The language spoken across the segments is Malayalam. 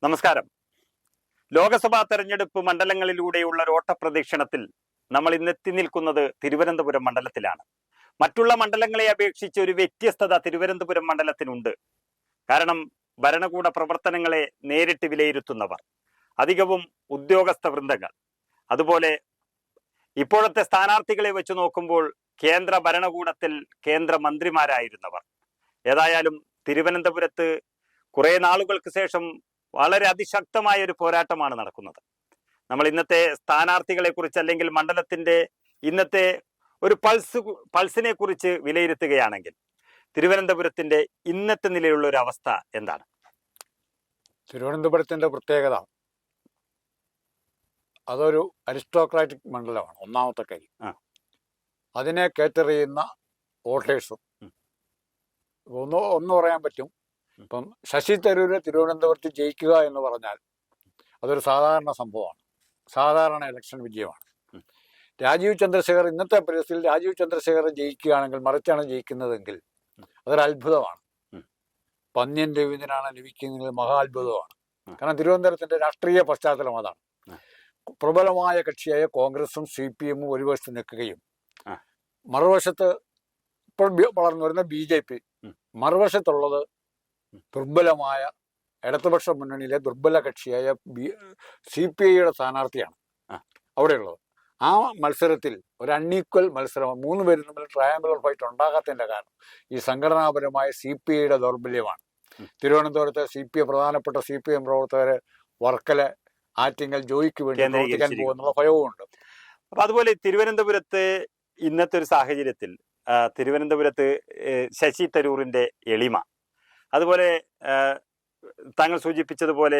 നമസ്കാരം. ലോകസഭാ തെരഞ്ഞെടുപ്പ് മണ്ഡലങ്ങളിലൂടെയുള്ള ഒരു ഓട്ടപ്രദക്ഷിണത്തിൽ നമ്മൾ ഇന്നെത്തി നിൽക്കുന്നത് തിരുവനന്തപുരം മണ്ഡലത്തിലാണ്. മറ്റുള്ള മണ്ഡലങ്ങളെ അപേക്ഷിച്ച് ഒരു വ്യത്യസ്തത തിരുവനന്തപുരം മണ്ഡലത്തിനുണ്ട്. കാരണം ഭരണകൂട പ്രവർത്തനങ്ങളെ നേരിട്ട് വിലയിരുത്തുന്നവർ, അധികവും ഉദ്യോഗസ്ഥ വൃന്ദങ്ങൾ, അതുപോലെ ഇപ്പോഴത്തെ സ്ഥാനാർത്ഥികളെ വെച്ച് നോക്കുമ്പോൾ കേന്ദ്ര ഭരണകൂടത്തിൽ കേന്ദ്രമന്ത്രിമാരായിരുന്നവർ. ഏതായാലും തിരുവനന്തപുരത്ത് കുറെ നാളുകൾക്ക് ശേഷം വളരെ അതിശക്തമായ ഒരു പോരാട്ടമാണ് നടക്കുന്നത്. നമ്മൾ ഇന്നത്തെ സ്ഥാനാർത്ഥികളെ കുറിച്ച് അല്ലെങ്കിൽ മണ്ഡലത്തിന്റെ ഇന്നത്തെ ഒരു പൾസിനെ കുറിച്ച് വിലയിരുത്തുകയാണെങ്കിൽ തിരുവനന്തപുരത്തിന്റെ ഇന്നത്തെ നിലയിലുള്ള ഒരു അവസ്ഥ എന്താണ്? തിരുവനന്തപുരത്തിന്റെ പ്രത്യേകത അതൊരു അരിസ്റ്റോക്രാറ്റിക് മണ്ഡലമാണ്. ഒന്നാമത്തെ കാര്യം, അതിനെ കേറ്റർ ചെയ്യുന്ന വോട്ടേഴ്സും ഒന്ന് പറയാൻ പറ്റും. ഇപ്പം ശശി തരൂര് തിരുവനന്തപുരത്ത് ജയിക്കുക എന്ന് പറഞ്ഞാൽ അതൊരു സാധാരണ സംഭവമാണ്, സാധാരണ ഇലക്ഷൻ വിജയമാണ്. രാജീവ് ചന്ദ്രശേഖർ ഇന്നത്തെ പരിസ്ഥിതിയിൽ രാജീവ് ചന്ദ്രശേഖർ ജയിക്കുകയാണെങ്കിൽ, മറിച്ചാണ് ജയിക്കുന്നതെങ്കിൽ അതൊരു അത്ഭുതമാണ്. പന്ന്യൻ രവീന്ദ്രനാണ് ലഭിക്കുന്നതിൽ മഹാ അത്ഭുതമാണ്. കാരണം തിരുവനന്തപുരത്തിന്റെ രാഷ്ട്രീയ പശ്ചാത്തലം അതാണ്. പ്രബലമായ കക്ഷിയായ കോൺഗ്രസും CPM ഒരു വശത്ത് നിൽക്കുകയും മറുവശത്ത് ഇപ്പോൾ വളർന്നു വരുന്ന BJP, മറുവശത്തുള്ളത് ദുർബലമായ ഇടതുപക്ഷ മുന്നണിയിലെ ദുർബല കക്ഷിയായ CPIയുടെ സ്ഥാനാർത്ഥിയാണ് അവിടെയുള്ളത്. ആ മത്സരത്തിൽ ഒരു അൺഈക്വൽ മത്സരമാണ്. 3 പേരും തമ്മിൽ ട്രയാങ്കുലർ ഫൈറ്റ് ഉണ്ടാകാത്തതിന്റെ കാരണം ഈ സംഘടനാപരമായ CPIയുടെ ദൗർബല്യമാണ്. തിരുവനന്തപുരത്തെ പ്രധാനപ്പെട്ട CPM പ്രവർത്തകര് വർക്കല, ആറ്റിങ്ങൽ, ജോയിക്ക് വേണ്ടി പ്രവർത്തിക്കാൻ പോകുന്നുള്ള ഭയവുമുണ്ട്. അപ്പൊ അതുപോലെ തിരുവനന്തപുരത്ത് ഇന്നത്തെ ഒരു സാഹചര്യത്തിൽ തിരുവനന്തപുരത്ത് ശശി തരൂറിന്റെ എളിമ, അതുപോലെ താങ്കൾ സൂചിപ്പിച്ചതുപോലെ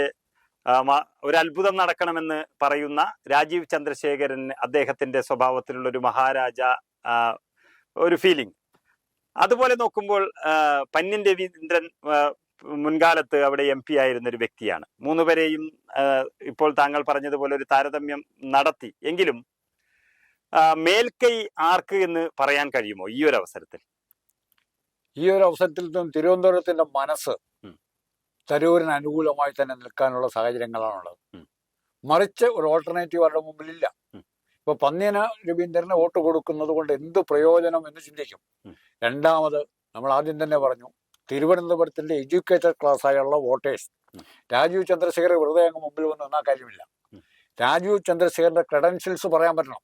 ഒരു അത്ഭുതം നടക്കണമെന്ന് പറയുന്ന രാജീവ് ചന്ദ്രശേഖരൻ, അദ്ദേഹത്തിന്റെ സ്വഭാവത്തിലുള്ള ഒരു മഹാരാജ ഒരു ഫീലിംഗ്, അതുപോലെ നോക്കുമ്പോൾ പന്ന്യൻ രവീന്ദ്രൻ മുൻകാലത്ത് അവിടെ MP ആയിരുന്ന ഒരു വ്യക്തിയാണ്. 3 പേരെയും ഇപ്പോൾ താങ്കൾ പറഞ്ഞതുപോലെ ഒരു താരതമ്യം നടത്തി. എങ്കിലും മേൽക്കൈ ആർക്ക് എന്ന് പറയാൻ കഴിയുമോ ഈ ഒരു അവസരത്തിൽ? ഈ ഒരു അവസരത്തിൽ തിരുവനന്തപുരത്തിന്റെ മനസ്സ് തരൂരിന് അനുകൂലമായി തന്നെ നിൽക്കാനുള്ള സാഹചര്യങ്ങളാണുള്ളത്. മറിച്ച് ഒരു ഓൾട്ടർനേറ്റീവ് അവരുടെ മുമ്പിലില്ല. ഇപ്പൊ പന്ന്യന രവീന്ദ്രന് വോട്ട് കൊടുക്കുന്നത് കൊണ്ട് എന്ത് പ്രയോജനം എന്ന് ചിന്തിക്കും. രണ്ടാമത്, നമ്മൾ ആദ്യം തന്നെ പറഞ്ഞു, തിരുവനന്തപുരത്തിന്റെ എഡ്യൂക്കേറ്റഡ് ക്ലാസ് ആയുള്ള വോട്ടേഴ്സ് രാജീവ് ചന്ദ്രശേഖർ വെറുതെ അങ്ങ് മുമ്പിൽ വന്ന് നിന്നാൽ കാര്യമില്ല. രാജീവ് ചന്ദ്രശേഖരന്റെ ക്രെഡൻഷ്യൽസ് പറയാൻ പറ്റണം.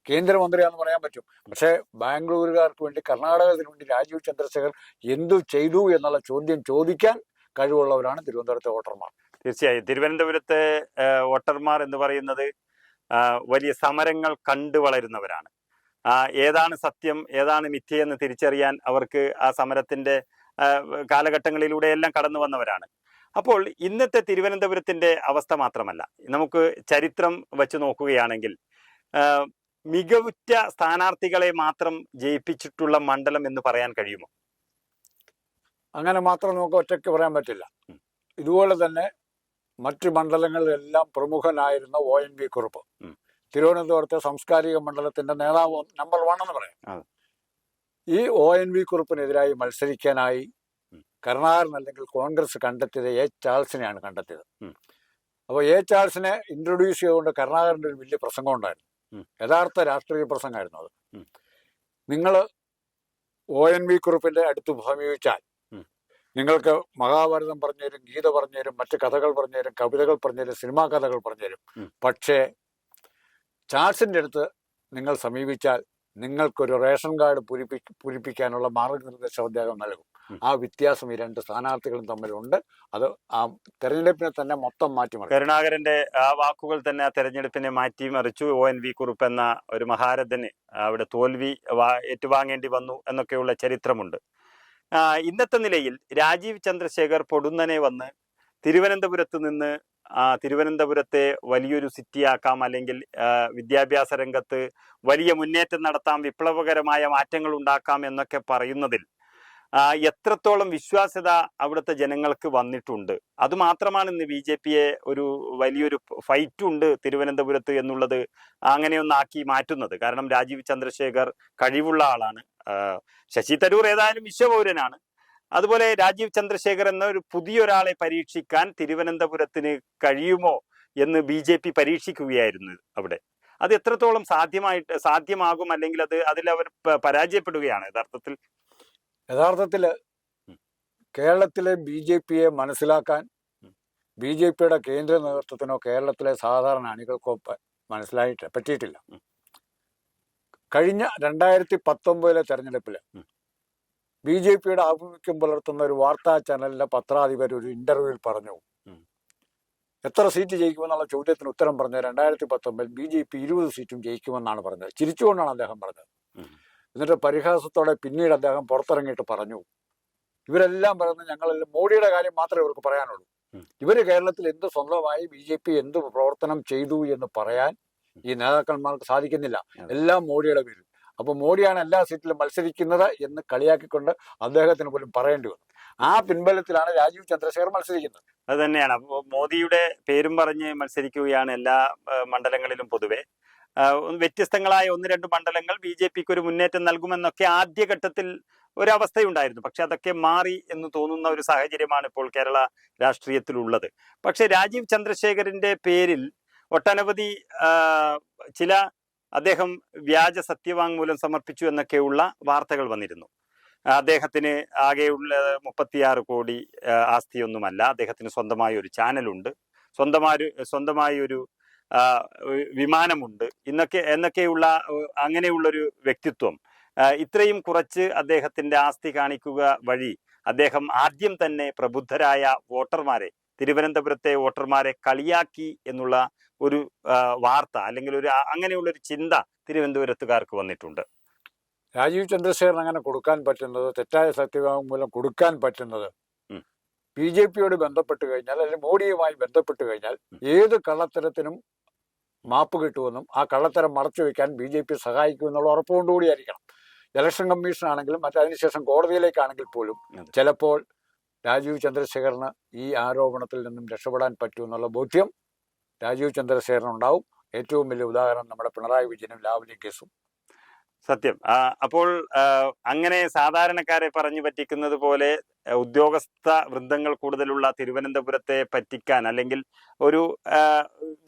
കേന്ദ്രമന്ത്രിയാണെന്ന് പറയാൻ പറ്റും. പക്ഷേ ബാംഗ്ലൂരുകാർക്ക് വേണ്ടി, കർണാടകത്തിന് വേണ്ടി രാജീവ് ചന്ദ്രശേഖർ എന്തു ചെയ്തു എന്നുള്ള ചോദ്യം ചോദിക്കാൻ കഴിവുള്ളവരാണ് തിരുവനന്തപുരത്തെ വോട്ടർമാർ. തീർച്ചയായും തിരുവനന്തപുരത്തെ വോട്ടർമാർ എന്ന് പറയുന്നത് വലിയ സമരങ്ങൾ കണ്ടു വളരുന്നവരാണ്. ഏതാണ് സത്യം, ഏതാണ് മിഥ്യയെന്ന് തിരിച്ചറിയാൻ അവർക്ക് ആ സമരത്തിന്റെ കാലഘട്ടങ്ങളിലൂടെയെല്ലാം കടന്നു വന്നവരാണ്. അപ്പോൾ ഇന്നത്തെ തിരുവനന്തപുരത്തിന്റെ അവസ്ഥ മാത്രമല്ല, നമുക്ക് ചരിത്രം വച്ച് നോക്കുകയാണെങ്കിൽ മികവുറ്റ സ്ഥാനാർത്ഥികളെ മാത്രം ജയിപ്പിച്ചിട്ടുള്ള മണ്ഡലം എന്ന് പറയാൻ കഴിയുമോ? അങ്ങനെ മാത്രം നമുക്ക് ഒറ്റയ്ക്ക് പറയാൻ പറ്റില്ല. ഇതുപോലെ തന്നെ മറ്റു മണ്ഡലങ്ങളിലെല്ലാം പ്രമുഖനായിരുന്ന ONV കുറുപ്പ് തിരുവനന്തപുരത്തെ സാംസ്കാരിക മണ്ഡലത്തിന്റെ നേതാവ് നമ്പർ 1 എന്ന് പറയാം. ഈ ONV കുറുപ്പിനെതിരായി മത്സരിക്കാനായി കരുണാകരൻ അല്ലെങ്കിൽ കോൺഗ്രസ് കണ്ടെത്തിയത് A. ചാൾസിനെയാണ് കണ്ടെത്തിയത്. അപ്പോൾ A. ചാൾസിനെ ഇൻട്രൊഡ്യൂസ് ചെയ്തുകൊണ്ട് കരുണാകരന്റെ ഒരു വലിയ പ്രസംഗം ഉണ്ടായിരുന്നു. യഥാർത്ഥ രാഷ്ട്രീയ പ്രസംഗമായിരുന്നു അത്. നിങ്ങൾ ONV കുറുപ്പിന്റെ അടുത്ത് സമീപിച്ചാൽ നിങ്ങൾക്ക് മഹാഭാരതം പറഞ്ഞുതരും, ഗീത പറഞ്ഞുതരും, മറ്റ് കഥകൾ പറഞ്ഞുതരും, കവിതകൾ പറഞ്ഞുതരും, സിനിമാ കഥകൾ പറഞ്ഞുതരും. പക്ഷേ ചാൾസിന്റെ അടുത്ത് നിങ്ങൾ സമീപിച്ചാൽ നിങ്ങൾക്കൊരു റേഷൻ കാർഡ് പൂരിപ്പിക്കാനുള്ള മാർഗനിർദ്ദേശം അദ്ദേഹം നൽകും. ആ വ്യത്യാസം ഈ 2 സ്ഥാനാർത്ഥികളും തമ്മിലുണ്ട്. അത് ആ തെരഞ്ഞെടുപ്പിനെ തന്നെ മൊത്തം മാറ്റിമറിച്ചു. കരുണാകരന്റെ ആ വാക്കുകൾ തന്നെ ആ തെരഞ്ഞെടുപ്പിനെ മാറ്റിമറിച്ചു. ONV കുറുപ്പ് എന്ന ഒരു മഹാരഥന് അവിടെ തോൽവി ഏറ്റുവാങ്ങേണ്ടി വന്നു എന്നൊക്കെയുള്ള ചരിത്രമുണ്ട്. ഇന്നത്തെ നിലയിൽ രാജീവ് ചന്ദ്രശേഖർ പൊടുന്നനെ വന്ന് തിരുവനന്തപുരത്ത് നിന്ന് തിരുവനന്തപുരത്തെ വലിയൊരു സിറ്റിയാക്കാം, അല്ലെങ്കിൽ വിദ്യാഭ്യാസ രംഗത്ത് വലിയ മുന്നേറ്റം നടത്താം, വിപ്ലവകരമായ മാറ്റങ്ങൾ ഉണ്ടാക്കാം എന്നൊക്കെ പറയുന്നതിൽ എത്രത്തോളം വിശ്വാസ്യത അവിടുത്തെ ജനങ്ങൾക്ക് വന്നിട്ടുണ്ട്. അതുമാത്രമാണ് ഇന്ന് BJPയെ ഒരു വലിയൊരു ഫൈറ്റുണ്ട് തിരുവനന്തപുരത്ത് എന്നുള്ളത് അങ്ങനെയൊന്നാക്കി മാറ്റുന്നത്. കാരണം രാജീവ് ചന്ദ്രശേഖർ കഴിവുള്ള ആളാണ്. ശശി തരൂർ ഏതായാലും വിശ്വപൗരനാണ്. അതുപോലെ രാജീവ് ചന്ദ്രശേഖർ എന്ന ഒരു പുതിയൊരാളെ പരീക്ഷിക്കാൻ തിരുവനന്തപുരത്തിന് കഴിയുമോ എന്ന് BJP പരീക്ഷിക്കുകയായിരുന്നു അവിടെ. അത് എത്രത്തോളം സാധ്യമാകും, അല്ലെങ്കിൽ അതിലവർ പരാജയപ്പെടുകയാണ് യഥാർത്ഥത്തിൽ കേരളത്തിലെ BJPയെ മനസ്സിലാക്കാൻ BJPയുടെ കേന്ദ്ര നേതൃത്വത്തിനോ കേരളത്തിലെ സാധാരണ അണികൾക്കോ പറ്റിയിട്ടില്ല. കഴിഞ്ഞ 2019 തെരഞ്ഞെടുപ്പിൽ BJPയുടെ ആഭിമുഖ്യം പുലർത്തുന്ന ഒരു വാർത്താ ചാനലിലെ പത്രാധിപർ ഒരു ഇന്റർവ്യൂവിൽ പറഞ്ഞു, എത്ര സീറ്റ് ജയിക്കുമെന്നുള്ള ചോദ്യത്തിന് ഉത്തരം പറഞ്ഞത് 2019 BJP 20 സീറ്റും ജയിക്കുമെന്നാണ് പറഞ്ഞത്. ചിരിച്ചുകൊണ്ടാണ് അദ്ദേഹം പറഞ്ഞത്. എന്നിട്ട് പരിഹാസത്തോടെ പിന്നീട് അദ്ദേഹം പുറത്തിറങ്ങിയിട്ട് പറഞ്ഞു, ഇവരെല്ലാം പറയുന്നത് ഞങ്ങളെല്ലാം മോഡിയുടെ കാര്യം മാത്രമേ ഇവർക്ക് പറയാനുള്ളൂ. ഇവര് കേരളത്തിൽ എന്ത് സ്വന്തമായി BJP എന്ത് പ്രവർത്തനം ചെയ്തു എന്ന് പറയാൻ ഈ നേതാക്കന്മാർക്ക് സാധിക്കുന്നില്ല. എല്ലാം മോഡിയുടെ പേരിൽ. അപ്പൊ മോഡിയാണ് എല്ലാ സീറ്റിലും മത്സരിക്കുന്നത് എന്ന് കളിയാക്കിക്കൊണ്ട് അദ്ദേഹത്തിന് പോലും പറയേണ്ടി വന്നു. ആ പിൻബലത്തിലാണ് രാജീവ് ചന്ദ്രശേഖർ മത്സരിക്കുന്നത്. അത് തന്നെയാണ്. അപ്പോൾ മോദിയുടെ പേരും പറഞ്ഞ് മത്സരിക്കുകയാണ് എല്ലാ മണ്ഡലങ്ങളിലും. പൊതുവെ വ്യത്യസ്തങ്ങളായ 1-2 മണ്ഡലങ്ങൾ BJPക്ക് ഒരു മുന്നേറ്റം നൽകുമെന്നൊക്കെ ആദ്യഘട്ടത്തിൽ ഒരവസ്ഥയുണ്ടായിരുന്നു. പക്ഷെ അതൊക്കെ മാറി എന്ന് തോന്നുന്ന ഒരു സാഹചര്യമാണ് ഇപ്പോൾ കേരള രാഷ്ട്രീയത്തിലുള്ളത്. പക്ഷെ രാജീവ് ചന്ദ്രശേഖറിന്റെ പേരിൽ ഒട്ടനവധി അദ്ദേഹം വ്യാജ സത്യവാങ്മൂലം സമർപ്പിച്ചു എന്നൊക്കെയുള്ള വാർത്തകൾ വന്നിരുന്നു. അദ്ദേഹത്തിന് ആകെയുള്ള 36 കോടി ആസ്തിയൊന്നുമല്ല. അദ്ദേഹത്തിന് സ്വന്തമായ ഒരു ചാനലുണ്ട്, സ്വന്തമായി ഒരു വിമാനമുണ്ട് എന്നൊക്കെയുള്ള അങ്ങനെയുള്ളൊരു വ്യക്തിത്വം. ഇത്രയും കുറച്ച് അദ്ദേഹത്തിന്റെ ആസ്തി കാണിക്കുക വഴി അദ്ദേഹം ആദ്യം തന്നെ പ്രബുദ്ധരായ തിരുവനന്തപുരത്തെ വോട്ടർമാരെ കളിയാക്കി എന്നുള്ള ഒരു വാർത്ത, അല്ലെങ്കിൽ അങ്ങനെയുള്ള ഒരു ചിന്ത തിരുവനന്തപുരത്തുകാർക്ക് വന്നിട്ടുണ്ട്. രാജീവ് ചന്ദ്രശേഖരൻ അങ്ങനെ കൊടുക്കാൻ പറ്റുന്നത്, തെറ്റായ സത്യവാങ്മൂലം കൊടുക്കാൻ പറ്റുന്നത് BJPയോട് ബന്ധപ്പെട്ട് കഴിഞ്ഞാൽ, അല്ലെങ്കിൽ മോഡിയുമായി ബന്ധപ്പെട്ട് കഴിഞ്ഞാൽ ഏത് കള്ളത്തരത്തിനും മാപ്പ് കിട്ടുമെന്നും ആ കള്ളത്തരം മറച്ചു വയ്ക്കാൻ BJP സഹായിക്കുമെന്നുള്ള ഉറപ്പുകൊണ്ടുകൂടിയായിരിക്കണം. ഇലക്ഷൻ കമ്മീഷൻ ആണെങ്കിലും അതിനുശേഷം കോടതിയിലേക്കാണെങ്കിൽ പോലും ചിലപ്പോൾ രാജീവ് ചന്ദ്രശേഖരന് ഈ ആരോപണത്തിൽ നിന്നും രക്ഷപ്പെടാൻ പറ്റുമെന്നുള്ള ബോധ്യം രാജീവ് ചന്ദ്രശേഖരനുണ്ടാവും. ഏറ്റവും വലിയ ഉദാഹരണം നമ്മുടെ പിണറായി വിജയനും ലാവ്ലി കേസും. സത്യം. അപ്പോൾ അങ്ങനെ സാധാരണക്കാരെ പറഞ്ഞു പറ്റിക്കുന്നത് പോലെ ഉദ്യോഗസ്ഥ വൃന്ദങ്ങൾ കൂടുതലുള്ള തിരുവനന്തപുരത്തെ പറ്റിക്കാൻ, അല്ലെങ്കിൽ ഒരു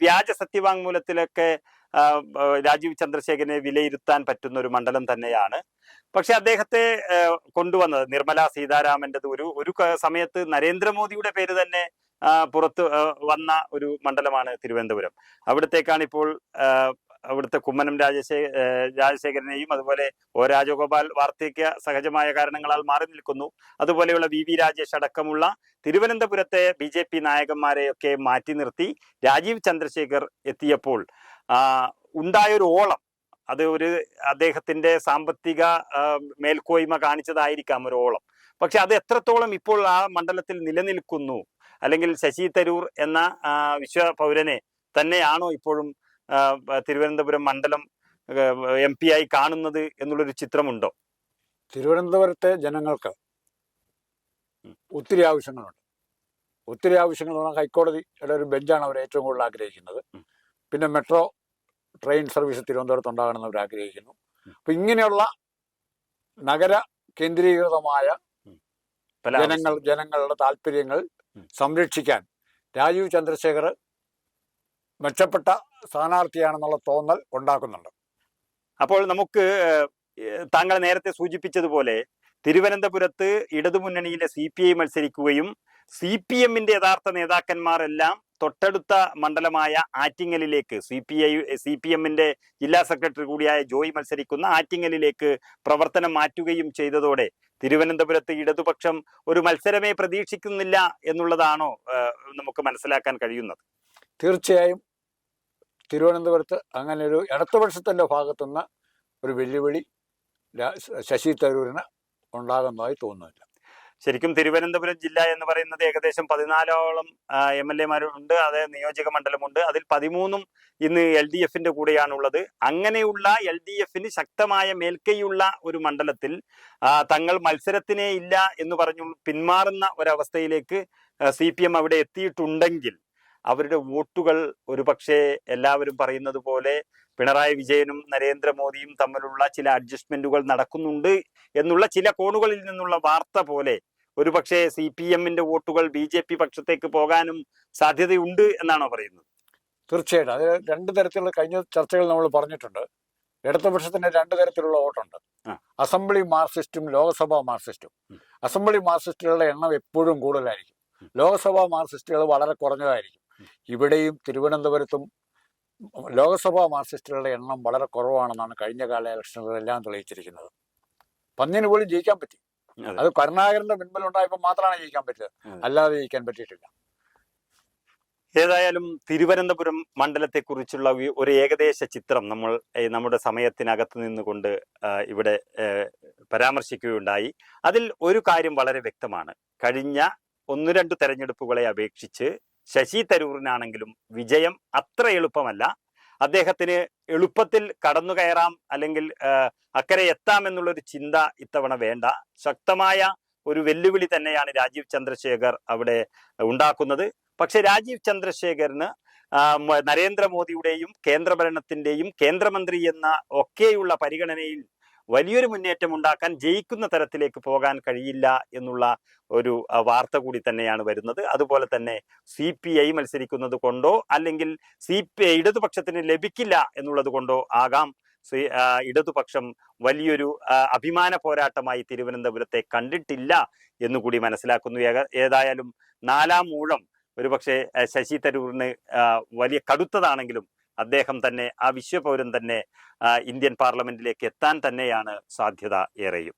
വ്യാജ സത്യവാങ്മൂലത്തിലൊക്കെ രാജീവ് ചന്ദ്രശേഖരനെ വിലയിരുത്താൻ പറ്റുന്ന ഒരു മണ്ഡലം തന്നെയാണ്. പക്ഷെ അദ്ദേഹത്തെ കൊണ്ടുവന്നത് നിർമ്മലാ സീതാരാമൻ്റെത് ഒരു സമയത്ത് നരേന്ദ്രമോദിയുടെ പേര് തന്നെ പുറത്ത് വന്ന ഒരു മണ്ഡലമാണ് തിരുവനന്തപുരം. അവിടത്തേക്കാണ് ഇപ്പോൾ അവിടുത്തെ കുമ്മനം രാജശേഖരനെയും അതുപോലെ രാജഗോപാൽ വാർദ്ധക്യ സഹജമായ കാരണങ്ങളാൽ മാറി നിൽക്കുന്നു. അതുപോലെയുള്ള VV രാജേഷ് അടക്കമുള്ള തിരുവനന്തപുരത്തെ BJP നായകന്മാരെയൊക്കെ മാറ്റി നിർത്തി രാജീവ് ചന്ദ്രശേഖർ എത്തിയപ്പോൾ ഉണ്ടായൊരു ഓളം, അത് അദ്ദേഹത്തിന്റെ സാമ്പത്തിക മേൽക്കോയ്മ കാണിച്ചതായിരിക്കാം ഒരു ഓളം. പക്ഷെ അത് എത്രത്തോളം ഇപ്പോൾ ആ മണ്ഡലത്തിൽ നിലനിൽക്കുന്നു, അല്ലെങ്കിൽ ശശി തരൂർ എന്ന വിശ്വപൗരനെ തന്നെയാണോ ഇപ്പോഴും തിരുവനന്തപുരം മണ്ഡലം MP ആയി കാണുന്നത് എന്നുള്ളൊരു ചിത്രമുണ്ടോ? തിരുവനന്തപുരത്തെ ജനങ്ങൾക്ക് ഒത്തിരി ആവശ്യങ്ങളുണ്ട്. ഒത്തിരി ആവശ്യങ്ങൾ എന്ന് പറഞ്ഞാൽ ഹൈക്കോടതിയുടെ ഒരു ബെഞ്ചാണ് അവർ ഏറ്റവും കൂടുതൽ ആഗ്രഹിക്കുന്നത്. പിന്നെ മെട്രോ ട്രെയിൻ സർവീസ് തിരുവനന്തപുരത്ത് ഉണ്ടാകണമെന്ന് അവർ ആഗ്രഹിക്കുന്നു. അപ്പൊ ഇങ്ങനെയുള്ള നഗര കേന്ദ്രീകൃതമായ ജനങ്ങളുടെ താല്പര്യങ്ങൾ സംരക്ഷിക്കാൻ രാജീവ് ചന്ദ്രശേഖർ മെച്ചപ്പെട്ട സ്ഥാനാർത്ഥിയാണെന്നുള്ള തോന്നൽ ഉണ്ടാക്കുന്നുണ്ട്. അപ്പോൾ നമുക്ക് താങ്കൾ നേരത്തെ സൂചിപ്പിച്ചതുപോലെ തിരുവനന്തപുരത്ത് ഇടതുമുന്നണിയിലെ CPI മത്സരിക്കുകയും CPMന്റെ യഥാർത്ഥ നേതാക്കന്മാരെല്ലാം തൊട്ടടുത്ത മണ്ഡലമായ ആറ്റിങ്ങലിലേക്ക് CPMന്റെ ജില്ലാ സെക്രട്ടറി കൂടിയായ ജോയ് മത്സരിക്കുന്ന ആറ്റിങ്ങലിലേക്ക് പ്രവർത്തനം മാറ്റുകയും ചെയ്തതോടെ തിരുവനന്തപുരത്ത് ഇടതുപക്ഷം ഒരു മത്സരമേ പ്രതീക്ഷിക്കുന്നില്ല എന്നുള്ളതാണോ നമുക്ക് മനസ്സിലാക്കാൻ കഴിയുന്നത്? തീർച്ചയായും തിരുവനന്തപുരത്ത് അങ്ങനെ ഒരു ഇടതുപക്ഷത്തിന്റെ ഭാഗത്തുനിന്ന് ഒരു വെല്ലുവിളി ശശി തരൂരിന് ഉണ്ടാകുന്നതായി തോന്നുന്നില്ല. ശരിക്കും തിരുവനന്തപുരം ജില്ല എന്ന് പറയുന്നത് ഏകദേശം 14ഓളം MLA-മാരുണ്ട്. അത് നിയോജക മണ്ഡലമുണ്ട്. അതിൽ 13 ഇന്ന് LDFന്റെ കൂടെയാണുള്ളത്. അങ്ങനെയുള്ള LDFന് ശക്തമായ മേൽക്കൈയുള്ള ഒരു മണ്ഡലത്തിൽ തങ്ങൾ മത്സരത്തിനേ ഇല്ല എന്ന് പറഞ്ഞു പിന്മാറുന്ന ഒരവസ്ഥയിലേക്ക് CPM അവിടെ എത്തിയിട്ടുണ്ടെങ്കിൽ അവരുടെ വോട്ടുകൾ ഒരുപക്ഷെ എല്ലാവരും പറയുന്നത് പോലെ പിണറായി വിജയനും നരേന്ദ്രമോദിയും തമ്മിലുള്ള ചില അഡ്ജസ്റ്റ്മെന്റുകൾ നടക്കുന്നുണ്ട് എന്നുള്ള ചില കോണുകളിൽ നിന്നുള്ള വാർത്ത പോലെ ഒരുപക്ഷെ CPM-ന്റെ വോട്ടുകൾ BJP പക്ഷത്തേക്ക് പോകാനും സാധ്യതയുണ്ട് എന്നാണോ പറയുന്നത്? തീർച്ചയായിട്ടും അത് രണ്ട് തരത്തിലുള്ള കഴിഞ്ഞ ചർച്ചകൾ നമ്മൾ പറഞ്ഞിട്ടുണ്ട്. ഇടതുപക്ഷത്തിന് രണ്ട് തരത്തിലുള്ള വോട്ടുണ്ട്. അസംബ്ലി മാർക്സിസ്റ്റും ലോക്സഭാ മാർക്സിസ്റ്റും. അസംബ്ലി മാർക്സിസ്റ്റുകളുടെ എണ്ണം എപ്പോഴും കൂടുതലായിരിക്കും, ലോക്സഭാ മാർക്സിസ്റ്റുകൾ വളരെ കുറഞ്ഞതായിരിക്കും. ഇവിടെയും തിരുവനന്തപുരത്തും ലോക്സഭാ മാർക്സിസ്റ്റുകളുടെ എണ്ണം വളരെ കുറവാണെന്നാണ് കഴിഞ്ഞ കാല ഇലക്ഷനുകളെല്ലാം തെളിയിച്ചിരിക്കുന്നത്. പന്നിന് പോലും ജയിക്കാൻ പറ്റി. അത് കരുണാകരന്റെ പിൻബലമുണ്ടായപ്പോൾ മാത്രമാണ് ജയിക്കാൻ പറ്റിയത്, അല്ലാതെ ജയിക്കാൻ പറ്റിയിട്ടില്ല. ഏതായാലും തിരുവനന്തപുരം മണ്ഡലത്തെക്കുറിച്ചുള്ള ഒരു ഏകദേശ ചിത്രം നമ്മൾ നമ്മുടെ സമയത്തിനകത്ത് നിന്നുകൊണ്ട് ഇവിടെ പരാമർശിക്കുകയുണ്ടായി. അതിൽ ഒരു കാര്യം വളരെ വ്യക്തമാണ്. കഴിഞ്ഞ 1-2 തെരഞ്ഞെടുപ്പുകളെ അപേക്ഷിച്ച് ശശി തരൂരിനാണെങ്കിലും വിജയം അത്ര എളുപ്പമല്ല. അദ്ദേഹത്തിന് എളുപ്പത്തിൽ കടന്നു കയറാം അല്ലെങ്കിൽ അക്കരെ എത്താമെന്നുള്ളൊരു ചിന്ത ഇത്തവണ വേണ്ട. ശക്തമായ ഒരു വെല്ലുവിളി തന്നെയാണ് രാജീവ് ചന്ദ്രശേഖർ അവിടെ ഉണ്ടാക്കുന്നത്. പക്ഷെ രാജീവ് ചന്ദ്രശേഖറിന് നരേന്ദ്രമോദിയുടെയും കേന്ദ്രഭരണത്തിന്റെയും കേന്ദ്രമന്ത്രി എന്ന ഒക്കെയുള്ള പരിഗണനയിൽ വലിയൊരു മുന്നേറ്റം ഉണ്ടാക്കാൻ, ജയിക്കുന്ന തരത്തിലേക്ക് പോകാൻ കഴിയില്ല എന്നുള്ള ഒരു വാർത്ത കൂടി തന്നെയാണ് വരുന്നത്. അതുപോലെ തന്നെ CPI മത്സരിക്കുന്നത് കൊണ്ടോ അല്ലെങ്കിൽ ഇടതുപക്ഷത്തിന് ലഭിക്കില്ല എന്നുള്ളത് കൊണ്ടോ ആകാം ഇടതുപക്ഷം വലിയൊരു അഭിമാന പോരാട്ടമായി തിരുവനന്തപുരത്തെ കണ്ടിട്ടില്ല എന്നുകൂടി മനസ്സിലാക്കുന്നു. ഏതായാലും 4ാം ഊഴം ഒരുപക്ഷെ ശശി തരൂരിന് വലിയ കടുത്തതാണെങ്കിലും അദ്ദേഹം തന്നെ, ആ വിശ്വപൗരൻ തന്നെ ഇന്ത്യൻ പാർലമെന്റിലേക്ക് എത്താൻ തന്നെയാണ് സാധ്യത ഏറെയും.